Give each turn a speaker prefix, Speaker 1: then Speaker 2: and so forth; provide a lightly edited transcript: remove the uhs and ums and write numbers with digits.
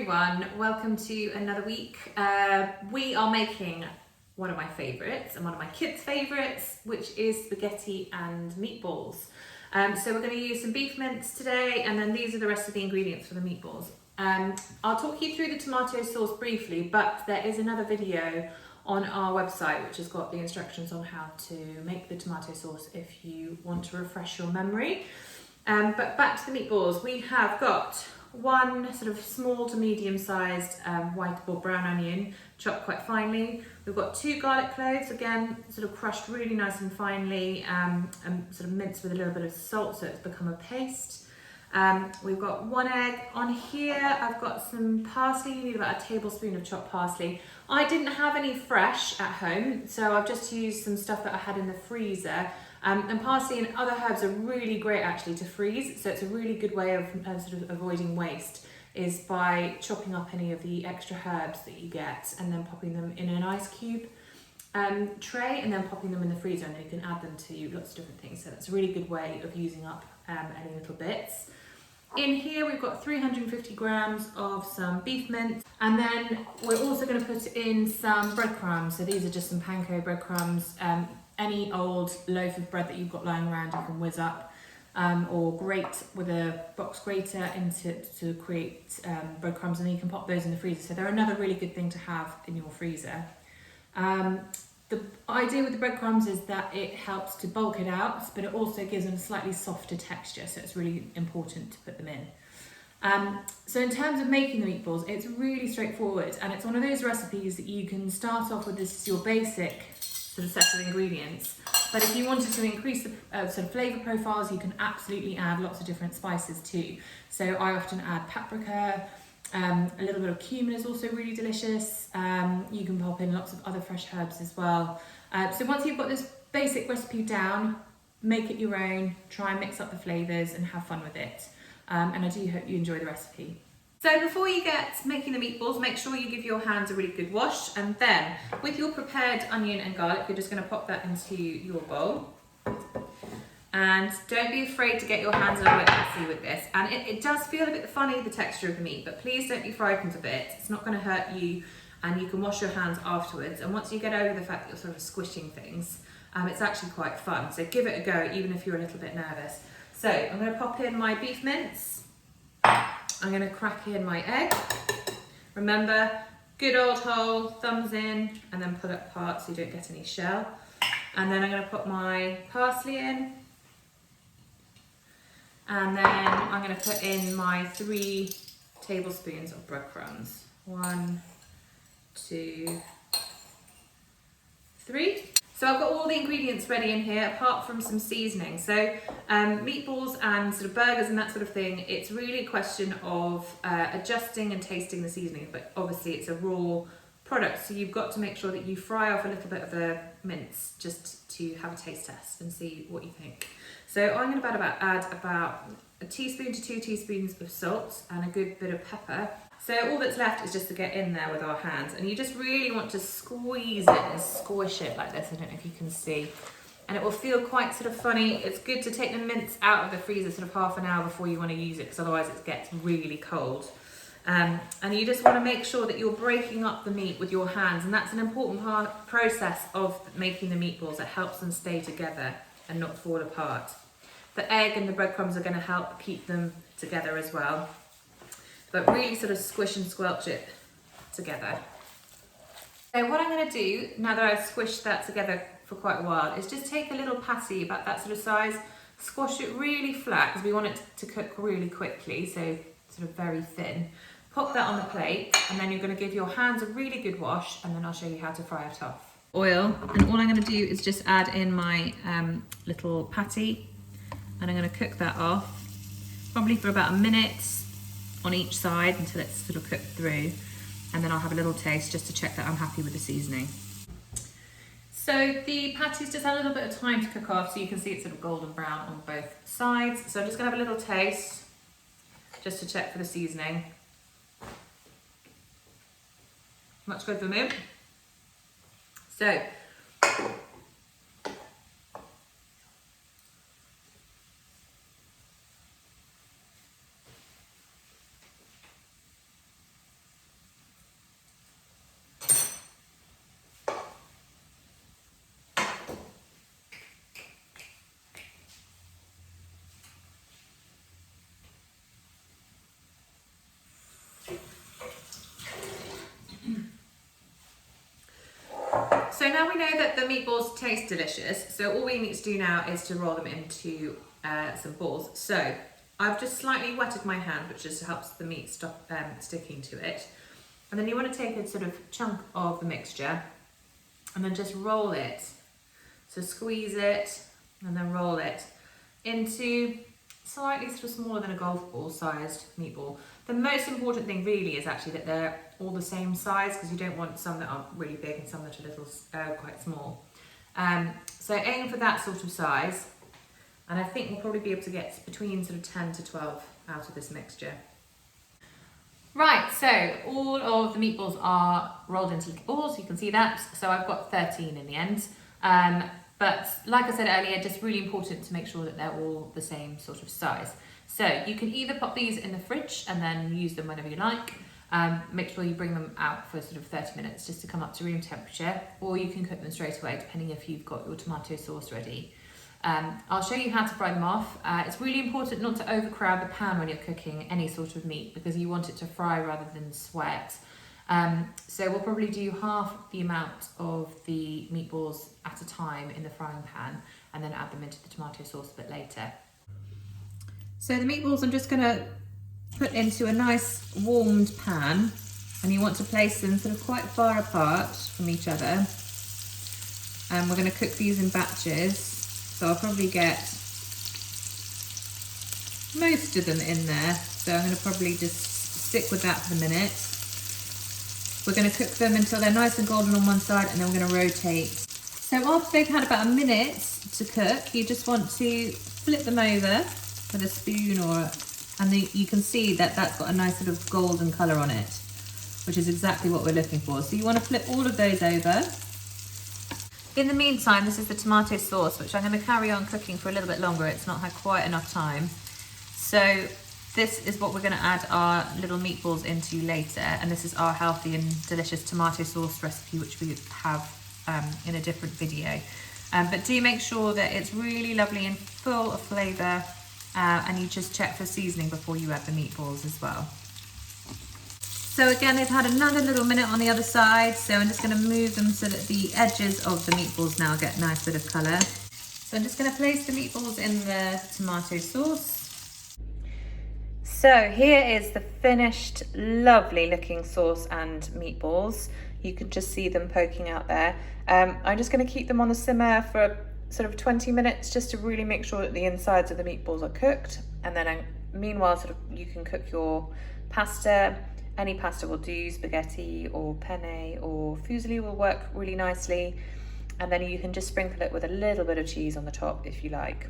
Speaker 1: everyone, welcome to another week. We are making one of my favourites and one of my kids' favourites, which is spaghetti and meatballs. So we're going to use some beef mince today, and then these are the rest of the ingredients for the meatballs. I'll talk you through the tomato sauce briefly, but there is another video on our website which has got the instructions on how to make the tomato sauce if you want to refresh your memory. But back to the meatballs, we have got one sort of small to medium sized white or brown onion chopped quite finely. We've got 2 garlic cloves, again sort of crushed really nice and finely, and sort of minced with a little bit of salt so it's become a paste. We've got 1 egg. On here I've got some parsley. You need about a tablespoon of chopped parsley. I didn't have any fresh at home, so I've just used some stuff that I had in the freezer. And parsley and other herbs are really great actually to freeze, so it's a really good way of sort of avoiding waste, is by chopping up any of the extra herbs that you get and then popping them in an ice cube tray and then popping them in the freezer, and then you can add them to lots of different things. So that's a really good way of using up any little bits. In here we've got 350 grams of some beef mince, and then we're also going to put in some breadcrumbs. So these are just some panko breadcrumbs. Any old loaf of bread that you've got lying around you can whiz up, or grate with a box grater to create breadcrumbs, and then you can pop those in the freezer. So they're another really good thing to have in your freezer. The idea with the breadcrumbs is that it helps to bulk it out, but it also gives them a slightly softer texture, so it's really important to put them in. So in terms of making the meatballs, it's really straightforward, and it's one of those recipes that you can start off with. This is your basic sort of set of ingredients, but if you wanted to increase the sort of flavour profiles, you can absolutely add lots of different spices too. So I often add paprika, a little bit of cumin is also really delicious. You can pop in lots of other fresh herbs as well. So once you've got this basic recipe down, make it your own, try and mix up the flavours and have fun with it. And I do hope you enjoy the recipe. So before you get making the meatballs, make sure you give your hands a really good wash, and then with your prepared onion and garlic, you're just going to pop that into your bowl. And don't be afraid to get your hands a little bit messy with this. And it does feel a bit funny, the texture of the meat, but please don't be frightened of it. It's not going to hurt you, and you can wash your hands afterwards. And once you get over the fact that you're sort of squishing things, it's actually quite fun. So give it a go, even if you're a little bit nervous. So I'm going to pop in my beef mince. I'm going to crack in my egg. Remember, good old whole, thumbs in, and then pull it apart so you don't get any shell. And then I'm going to put my parsley in. And then I'm going to put in my 3 tablespoons of breadcrumbs. 1, 2, 3. So I've got all the ingredients ready in here, apart from some seasoning. So meatballs and sort of burgers and that sort of thing, it's really a question of adjusting and tasting the seasoning, but obviously it's a raw product, so you've got to make sure that you fry off a little bit of the mince just to have a taste test and see what you think. So I'm going to add about a teaspoon to 2 teaspoons of salt and a good bit of pepper. So all that's left is just to get in there with our hands, and you just really want to squeeze it and squish it like this. I don't know if you can see, and it will feel quite sort of funny. It's good to take the mince out of the freezer sort of half an hour before you want to use it, because otherwise it gets really cold. And you just want to make sure that you're breaking up the meat with your hands, and that's an important process of making the meatballs. It helps them stay together and not fall apart. The egg and the breadcrumbs are going to help keep them together as well. But really sort of squish and squelch it together. So what I'm going to do, now that I've squished that together for quite a while, is just take a little patty about that sort of size, squash it really flat, because we want it to cook really quickly, so sort of very thin. Pop that on the plate, and then you're going to give your hands a really good wash, and then I'll show you how to fry it off. Oil, and all I'm going to do is just add in my little patty, and I'm going to cook that off, probably for about a minute, on each side until it's sort of cooked through, and then I'll have a little taste just to check that I'm happy with the seasoning. So the patty's just had a little bit of time to cook off, so you can see it's sort of golden brown on both sides. So I'm just going to have a little taste just to check for the seasoning. Much good for me. So so now we know that the meatballs taste delicious. So all we need to do now is to roll them into some balls. So I've just slightly wetted my hand, which just helps the meat stop sticking to it. And then you want to take a sort of chunk of the mixture and then just roll it. So squeeze it and then roll it into slightly sort of smaller than a golf ball sized meatball. The most important thing really is actually that they're all the same size, because you don't want some that are really big and some that are little, quite small. So aim for that sort of size, and I think we'll probably be able to get between sort of 10 to 12 out of this mixture. Right, so all of the meatballs are rolled into little balls, you can see that. So I've got 13 in the end. But like I said earlier, just really important to make sure that they're all the same sort of size. So you can either pop these in the fridge and then use them whenever you like. Make sure you bring them out for sort of 30 minutes just to come up to room temperature, or you can cook them straight away depending if you've got your tomato sauce ready. I'll show you how to fry them off. It's really important not to overcrowd the pan when you're cooking any sort of meat, because you want it to fry rather than sweat. So we'll probably do half the amount of the meatballs at a time in the frying pan and then add them into the tomato sauce a bit later. So the meatballs I'm just going to put into a nice warmed pan, and you want to place them sort of quite far apart from each other. And we're going to cook these in batches, so I'll probably get most of them in there. So I'm going to probably just stick with that for the minute. We're going to cook them until they're nice and golden on one side, and then we're going to rotate. So after they've had about a minute to cook, you just want to flip them over with a spoon, and you can see that that's got a nice sort of golden colour on it, which is exactly what we're looking for. So you want to flip all of those over. In the meantime, this is the tomato sauce, which I'm going to carry on cooking for a little bit longer. It's not had quite enough time. So this is what we're going to add our little meatballs into later, and this is our healthy and delicious tomato sauce recipe, which we have in a different video. But do make sure that it's really lovely and full of flavour, and you just check for seasoning before you add the meatballs as well. So again, they've had another little minute on the other side, so I'm just going to move them so that the edges of the meatballs now get a nice bit of colour. So I'm just going to place the meatballs in the tomato sauce. So here is the finished, lovely looking sauce and meatballs. You can just see them poking out there. I'm just going to keep them on the simmer for sort of 20 minutes just to really make sure that the insides of the meatballs are cooked. And then meanwhile, sort of you can cook your pasta. Any pasta will do, spaghetti or penne or fusilli will work really nicely. And then you can just sprinkle it with a little bit of cheese on the top if you like.